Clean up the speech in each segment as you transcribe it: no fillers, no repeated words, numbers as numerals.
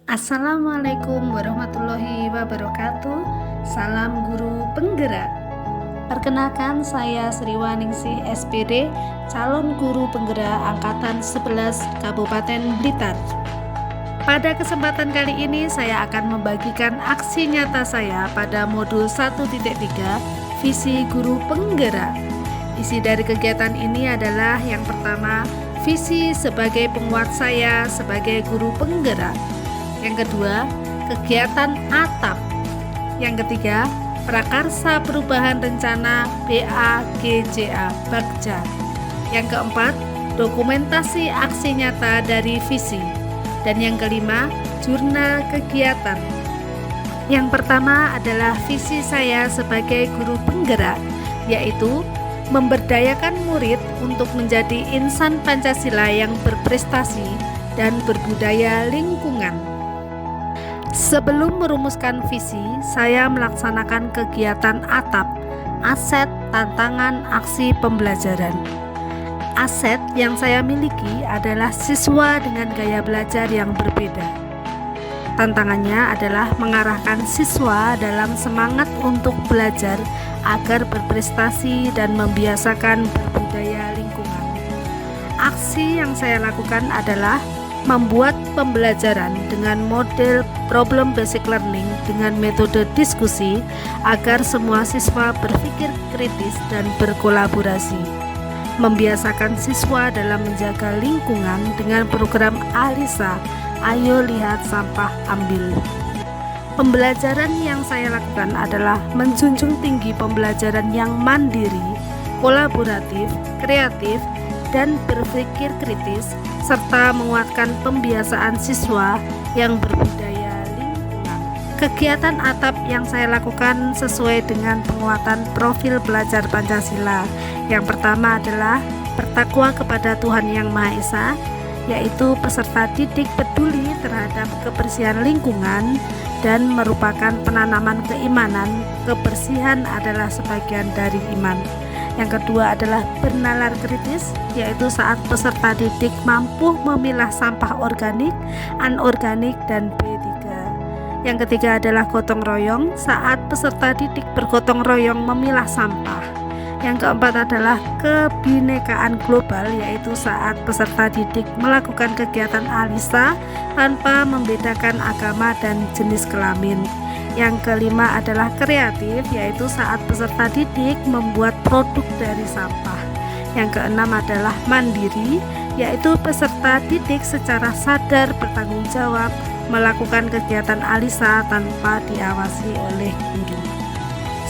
Assalamualaikum warahmatullahi wabarakatuh. Salam guru penggerak. Perkenalkan, saya Sriwaningsih SPD, calon guru penggerak angkatan 11 Kabupaten Blitar. Pada kesempatan kali ini saya akan membagikan aksi nyata saya pada modul 1.3 visi guru penggerak. Isi dari kegiatan ini adalah yang pertama, visi sebagai penguat saya sebagai guru penggerak. Yang kedua, kegiatan atap. Yang ketiga, prakarsa perubahan rencana BAGJA Bagja. Yang keempat, dokumentasi aksi nyata dari visi. Dan yang kelima, jurnal kegiatan. Yang pertama adalah visi saya sebagai guru penggerak, yaitu memberdayakan murid untuk menjadi insan Pancasila yang berprestasi dan berbudaya lingkungan. Sebelum merumuskan visi, saya melaksanakan kegiatan ATAP, aset, tantangan, aksi pembelajaran. Aset yang saya miliki adalah siswa dengan gaya belajar yang berbeda. Tantangannya adalah mengarahkan siswa dalam semangat untuk belajar agar berprestasi dan membiasakan berbudaya lingkungan. Aksi yang saya lakukan adalah membuat pembelajaran dengan model problem basic learning dengan metode diskusi agar semua siswa berpikir kritis dan berkolaborasi. Membiasakan siswa dalam menjaga lingkungan dengan program ALISA, Ayo Lihat Sampah Ambil. Pembelajaran yang saya lakukan adalah menjunjung tinggi pembelajaran yang mandiri, kolaboratif, kreatif, dan berpikir kritis, serta menguatkan pembiasaan siswa yang berbudaya lingkungan. Kegiatan ATAP yang saya lakukan sesuai dengan penguatan profil pelajar Pancasila. Yang pertama adalah bertakwa kepada Tuhan Yang Maha Esa, yaitu peserta didik peduli terhadap kebersihan lingkungan dan merupakan penanaman keimanan. Kebersihan adalah sebagian dari iman. Yang kedua adalah bernalar kritis, yaitu saat peserta didik mampu memilah sampah organik, anorganik, dan B3. Yang ketiga adalah gotong royong, saat peserta didik bergotong royong memilah sampah. Yang keempat adalah kebinekaan global, yaitu saat peserta didik melakukan kegiatan ALISA tanpa membedakan agama dan jenis kelamin. Yang kelima adalah kreatif, yaitu saat peserta didik membuat produk dari sampah. Yang keenam adalah mandiri, yaitu peserta didik secara sadar bertanggung jawab melakukan kegiatan ALISA tanpa diawasi oleh guru.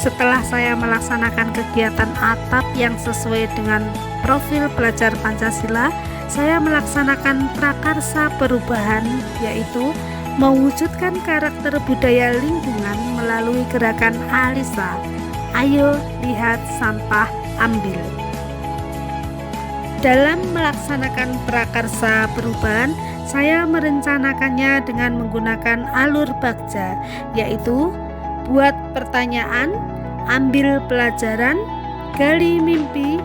Setelah saya melaksanakan kegiatan ATAP yang sesuai dengan profil pelajar Pancasila, saya melaksanakan prakarsa perubahan, yaitu mewujudkan karakter budaya lingkungan melalui gerakan ALISA, Ayo Lihat Sampah Ambil. Dalam melaksanakan prakarsa perubahan, saya merencanakannya dengan menggunakan alur Bagja, yaitu buat pertanyaan, ambil pelajaran, gali mimpi,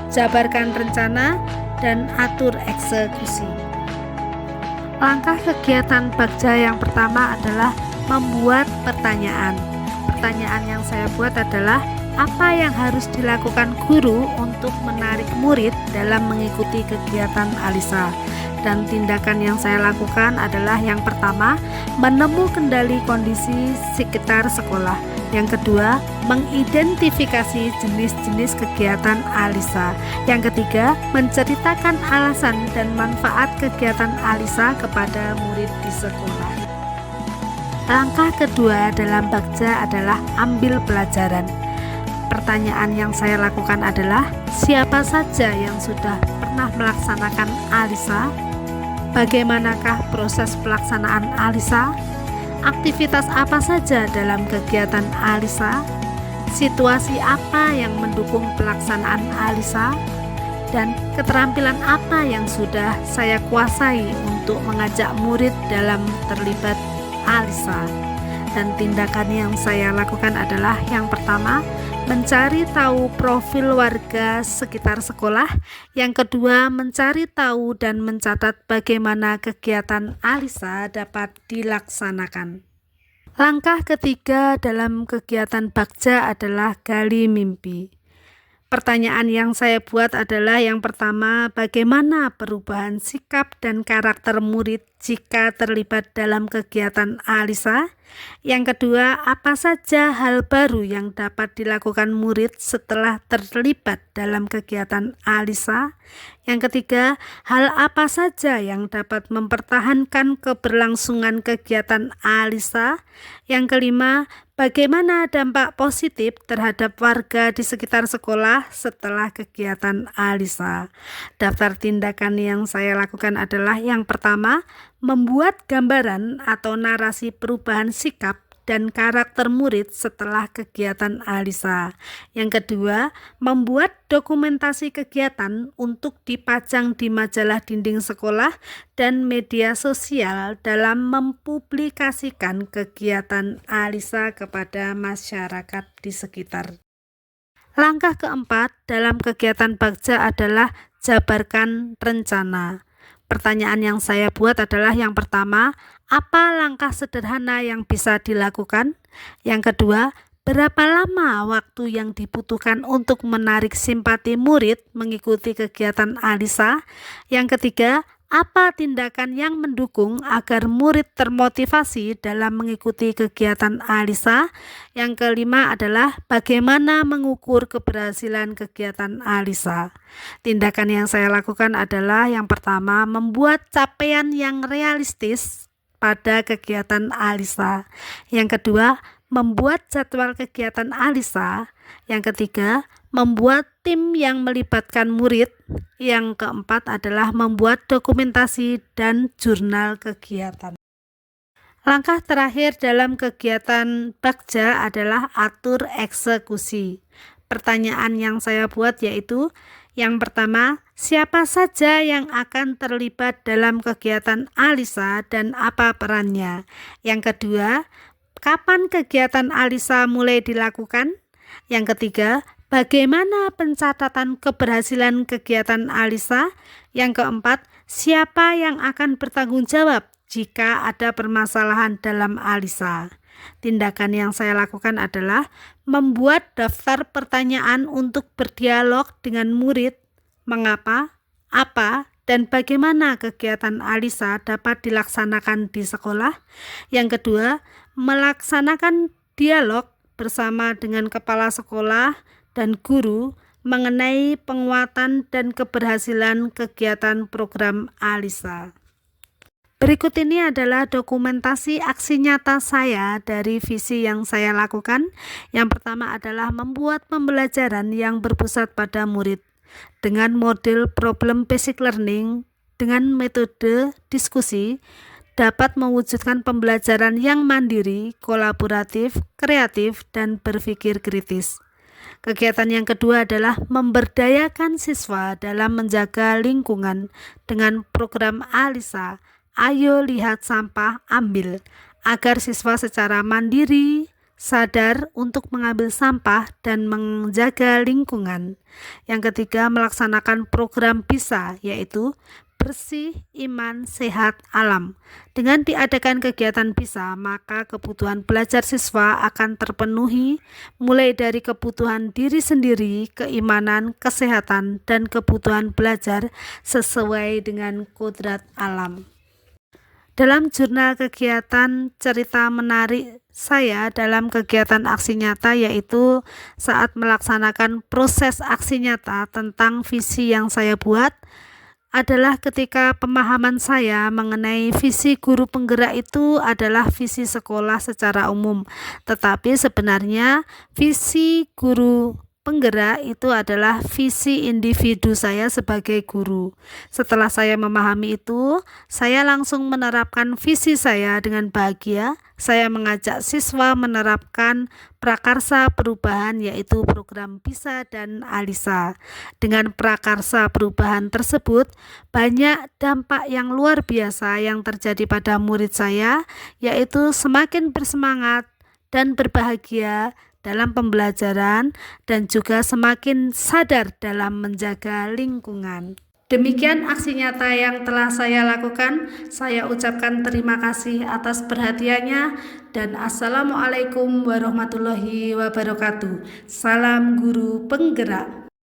jabarkan rencana, dan atur eksekusi. Langkah kegiatan Bagja yang pertama adalah membuat pertanyaan. Pertanyaan yang saya buat adalah apa yang harus dilakukan guru untuk menarik murid dalam mengikuti kegiatan ALISA. Dan tindakan yang saya lakukan adalah yang pertama, menemu kendali kondisi sekitar sekolah. Yang kedua, mengidentifikasi jenis-jenis kegiatan ALISA. Yang ketiga, menceritakan alasan dan manfaat kegiatan ALISA kepada murid di sekolah. Langkah kedua dalam Bagja adalah ambil pelajaran. Pertanyaan yang saya lakukan adalah, siapa saja yang sudah pernah melaksanakan ALISA? Bagaimanakah proses pelaksanaan ALISA? Aktivitas apa saja dalam kegiatan ALISA? Situasi apa yang mendukung pelaksanaan ALISA? Dan keterampilan apa yang sudah saya kuasai untuk mengajak murid dalam terlibat ALISA? Dan tindakan yang saya lakukan adalah yang pertama, mencari tahu profil warga sekitar sekolah. Yang kedua, mencari tahu dan mencatat bagaimana kegiatan Alisa dapat dilaksanakan. Langkah ketiga dalam kegiatan Bagja adalah gali mimpi. Pertanyaan yang saya buat adalah yang pertama, bagaimana perubahan sikap dan karakter murid jika terlibat dalam kegiatan Alisa? Yang kedua, apa saja hal baru yang dapat dilakukan murid setelah terlibat dalam kegiatan Alisa? Yang ketiga, hal apa saja yang dapat mempertahankan keberlangsungan kegiatan Alisa? Yang kelima, bagaimana dampak positif terhadap warga di sekitar sekolah setelah kegiatan Alisa? Daftar tindakan yang saya lakukan adalah yang pertama, membuat gambaran atau narasi perubahan sikap dan karakter murid setelah kegiatan Alisa. Yang kedua, membuat dokumentasi kegiatan untuk dipajang di majalah dinding sekolah dan media sosial dalam mempublikasikan kegiatan Alisa kepada masyarakat di sekitar. Langkah keempat dalam kegiatan Bagja adalah jabarkan rencana. Pertanyaan yang saya buat adalah yang pertama, apa langkah sederhana yang bisa dilakukan? Yang kedua, berapa lama waktu yang dibutuhkan untuk menarik simpati murid mengikuti kegiatan Alisa? Yang ketiga, apa tindakan yang mendukung agar murid termotivasi dalam mengikuti kegiatan Alisa? Yang kelima adalah bagaimana mengukur keberhasilan kegiatan Alisa. Tindakan yang saya lakukan adalah yang pertama, membuat capaian yang realistis pada kegiatan Alisa. Yang kedua, membuat jadwal kegiatan Alisa. Yang ketiga, membuat tim yang melibatkan murid. Yang keempat adalah membuat dokumentasi dan jurnal kegiatan. Langkah terakhir dalam kegiatan Bagja adalah atur eksekusi. Pertanyaan yang saya buat yaitu, yang pertama, siapa saja yang akan terlibat dalam kegiatan Alisa dan apa perannya? Yang kedua, kapan kegiatan Alisa mulai dilakukan? Yang ketiga, bagaimana pencatatan keberhasilan kegiatan Alisa? Yang keempat, siapa yang akan bertanggung jawab jika ada permasalahan dalam Alisa? Tindakan yang saya lakukan adalah membuat daftar pertanyaan untuk berdialog dengan murid, mengapa, apa, dan bagaimana kegiatan Alisa dapat dilaksanakan di sekolah. Yang kedua, melaksanakan dialog bersama dengan kepala sekolah dan guru mengenai penguatan dan keberhasilan kegiatan program Alisa. Berikut ini adalah dokumentasi aksi nyata saya dari visi yang saya lakukan. Yang pertama adalah membuat pembelajaran yang berpusat pada murid dengan model problem basic learning dengan metode diskusi dapat mewujudkan pembelajaran yang mandiri, kolaboratif, kreatif, dan berpikir kritis. Kegiatan yang kedua adalah memberdayakan siswa dalam menjaga lingkungan dengan program Alisa. Ayo lihat sampah, ambil, agar siswa secara mandiri sadar untuk mengambil sampah dan menjaga lingkungan. Yang ketiga, melaksanakan program BISA, yaitu bersih, iman, sehat, alam. Dengan diadakan kegiatan BISA, maka kebutuhan belajar siswa akan terpenuhi, mulai dari kebutuhan diri sendiri, keimanan, kesehatan, dan kebutuhan belajar sesuai dengan kodrat alam. Dalam jurnal kegiatan, cerita menarik saya dalam kegiatan aksi nyata yaitu saat melaksanakan proses aksi nyata tentang visi yang saya buat adalah ketika pemahaman saya mengenai visi guru penggerak itu adalah visi sekolah secara umum, tetapi sebenarnya visi guru penggerak itu adalah visi individu saya sebagai guru. Setelah saya memahami itu, saya langsung menerapkan visi saya dengan bahagia. Saya mengajak siswa menerapkan prakarsa perubahan yaitu program BISA dan Alisa. Dengan prakarsa perubahan tersebut, banyak dampak yang luar biasa yang terjadi pada murid saya, yaitu semakin bersemangat dan berbahagia dalam pembelajaran dan juga semakin sadar dalam menjaga lingkungan. Demikian aksi nyata yang telah saya lakukan. Saya ucapkan terima kasih atas perhatiannya dan Assalamualaikum warahmatullahi wabarakatuh. Salam guru penggerak.